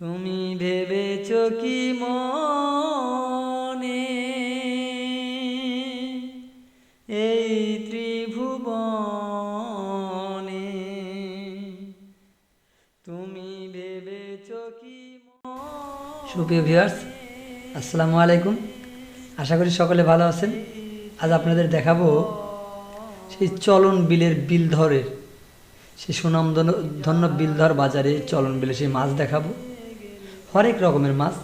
তুমি ভেবেছ কি মনে এই ত্রিভুবনে তুমি ভেবেছ কি সুপ্রিয় ভিউয়ার্স, আসসালামু আলাইকুম। আশা করি সকলে ভালো আছেন। আজ আপনাদের দেখাবো সেই চলন বিলের বিলধরের সেই সুনামধন্য বিলধর বাজারে চলন বিলে সেই মাছ দেখাবো। হরেক রকমের মাছ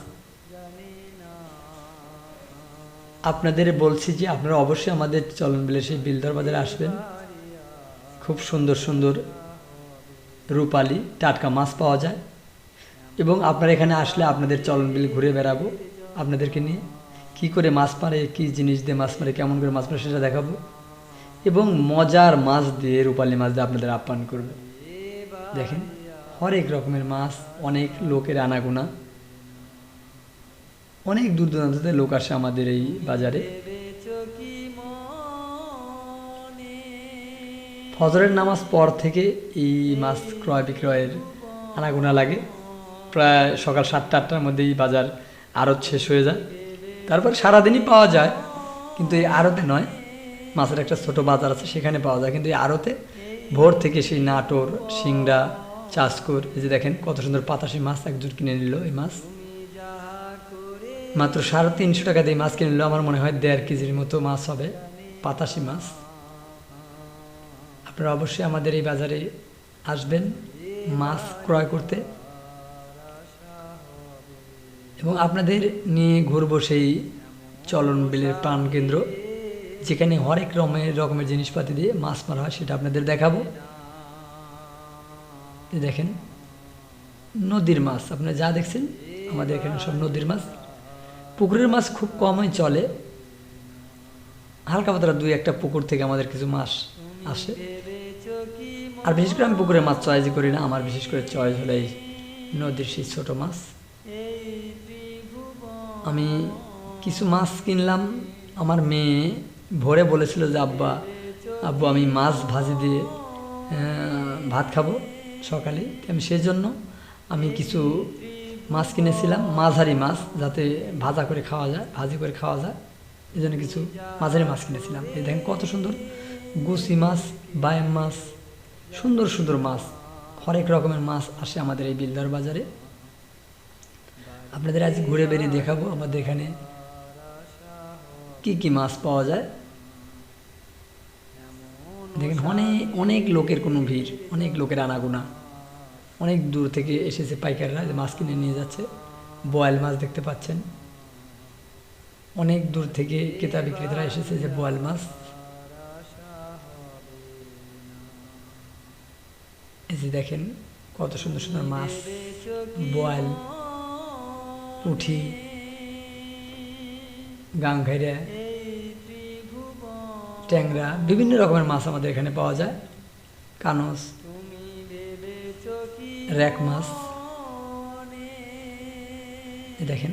আপনাদের বলছি যে আপনারা অবশ্যই আমাদের চলন বিলে সেই বিলধর বাজারে আসবেন। খুব সুন্দর সুন্দর রূপালি টাটকা মাছ পাওয়া যায় এবং আপনারা এখানে আসলে আপনাদের চলন বিল ঘুরে বেড়াবো, আপনাদেরকে নিয়ে কি করে মাছ মারে, কী জিনিস দিয়ে মাছ মারে, কেমন করে মাছ মারে সেটা দেখাবো এবং মজার মাছ দিয়ে রূপালি মাছ দিয়ে আপনাদের আপ্যায়ন করবে। দেখেন হরেক রকমের মাছ, অনেক লোকের আনাগোনা, অনেক দূর দূরান্ত থেকে লোক আসে আমাদের এই বাজারে। ফজরের নামাজ পর থেকে এই মাছ ক্রয় বিক্রয়ের আনাগোনা লাগে। প্রায় সকাল 7টা-8টার মধ্যেই বাজার আড়ত শেষ হয়ে যায়। তারপর সারাদিনই পাওয়া যায়, কিন্তু এই আড়তে নয়, মাছের একটা ছোট বাজার আছে সেখানে পাওয়া যায়, কিন্তু এই আড়তে ভোর থেকে সেই নাটোর, সিংড়া, চাষকর, এই যে দেখেন কত সুন্দর পাতাশি মাছ একজোট কিনে নিল। এই মাছ মাত্র 350 টাকা দিয়ে মাছ কিনে নিল। আমার মনে হয় 1.5 কেজির মতো মাছ হবে, পাতাশি মাছ। আপনারা অবশ্যই আমাদের এই বাজারে আসবেন মাছ ক্রয় করতে এবং আপনাদের নিয়ে ঘুরবো সেই চলন বিলের প্রাণকেন্দ্র, যেখানে হরেক রকমের জিনিসপাতি দিয়ে মাছ মারা হয়, সেটা আপনাদের দেখাবো। দেখেন নদীর মাছ, আপনারা যা দেখছেন আমাদের এখানে সব নদীর মাছ। পুকুরের মাছ খুব কমই চলে, হালকা পাতলা 2-1টা পুকুর থেকে আমাদের কিছু মাছ আসে। আর বিশেষ করে আমি পুকুরের মাছ চয়েস করি না, আমার বিশেষ করে চয়েস হলে এই নদীর সেই ছোটো মাছ। আমি কিছু মাছ কিনলাম। আমার মেয়ে ভোরে বলেছিল যে আব্বু আমি মাছ ভাজি দিয়ে ভাত খাবো সকালে। আমি সেই জন্য আমি কিছু মাছ কিনেছিলাম, মাঝারি মাছ, যাতে ভাজা করে খাওয়া যায়, ভাজি করে খাওয়া যায়, এই জন্য কিছু মাঝারি মাছ কিনেছিলাম। এই দেখেন কত সুন্দর গুছি মাছ, বায়াম মাছ, সুন্দর সুন্দর মাছ, হরেক রকমের মাছ আসে আমাদের এই বিলধর বাজারে। আপনাদের আজ ঘুরে বেরিয়ে দেখাবো আমাদের এখানে কি কি মাছ পাওয়া যায়। দেখেন অনেক লোকের কোনো ভিড়, অনেক লোকের আনাগোনা, অনেক দূর থেকে এসেছে পাইকাররা মাছ কিনে নিয়ে যাচ্ছে। বোয়াল মাছ দেখতে পাচ্ছেন, অনেক দূর থেকে ক্রেতা বিক্রেতারা এসেছে যে বোয়াল মাছ। এই যে দেখেন কত সুন্দর সুন্দর মাছ, বোয়াল, পুঁটি, গাংঘাইরা, ট্যাংরা, বিভিন্ন রকমের মাছ আমাদের এখানে পাওয়া যায়। কানস, র্যাক মাছ, দেখেন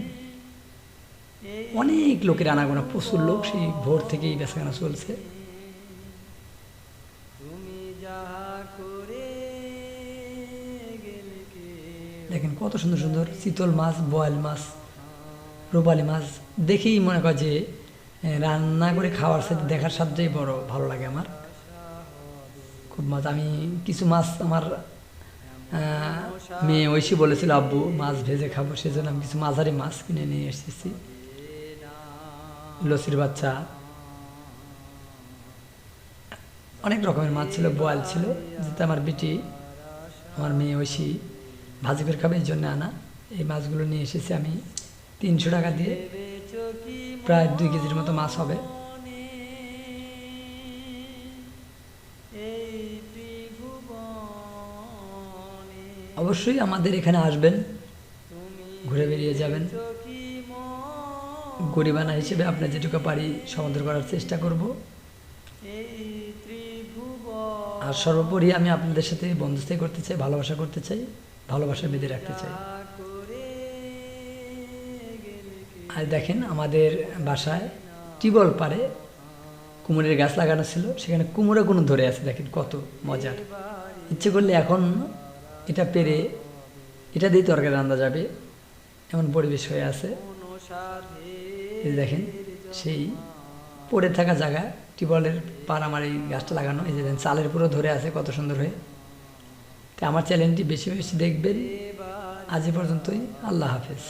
অনেক লোকের আনাগোনা, প্রচুর লোক, সেই ভোর থেকেই বেচাকেনা চলছে। দেখেন কত সুন্দর সুন্দর চিতল মাছ, বোয়াল মাছ, রূপালি মাছ, দেখেই মনে করে যে রান্না করে খাওয়ার সাথে দেখার সাথেই বড় ভালো লাগে আমার খুব মাছ। আমি কিছু মাছ আমার মেয়ে ঐশী বলেছিল আব্বু মাছ ভেজে খাবো, সেজন্য আমি কিছু মাঝারি মাছ কিনে নিয়ে এসেছি। লসির বাচ্চা, অনেক রকমের মাছ ছিল, বোয়াল ছিল, যেটা আমার বিটি, আমার মেয়ে ঐশী ভাজি করে খাবে এই জন্য আনা। এই মাছগুলো নিয়ে এসেছি আমি 300 টাকা দিয়ে, প্রায় 2 কেজির মতো মাছ হবে। অবশ্যই আমাদের এখানে আসবেন, ঘুরে বেরিয়ে যাবেন। গরিবানা হিসেবে আপনার যেটুকু পারি সমাদর করার চেষ্টা করব। আর সর্বোপরি আমি আপনাদের সাথে বন্ধুত্ব করতে চাই, ভালোবাসা করতে চাই, ভালোবাসা বেঁধে রাখতে চাই। আর দেখেন আমাদের বাসায় টিউবওয়েল পারে কুমড়ের গাছ লাগানো ছিল, সেখানে কুমড়ো কোনো ধরে আছে, দেখেন কত মজার। ইচ্ছে করলে এখন এটা পেরে এটা দিয়ে তরকারি রান্না যাবে এমন পরিবেশ হয়ে আছে। এই দেখেন সেই পড়ে থাকা জায়গা টিউবওয়েলের পার আমার এই গাছটা লাগানো, এই যে দেখেন চালের পুরো ধরে আছে কত সুন্দর হয়ে। তো আমার চ্যানেলটি বেশি বেশি দেখবেন। আজ এ পর্যন্তই, আল্লাহ হাফেজ।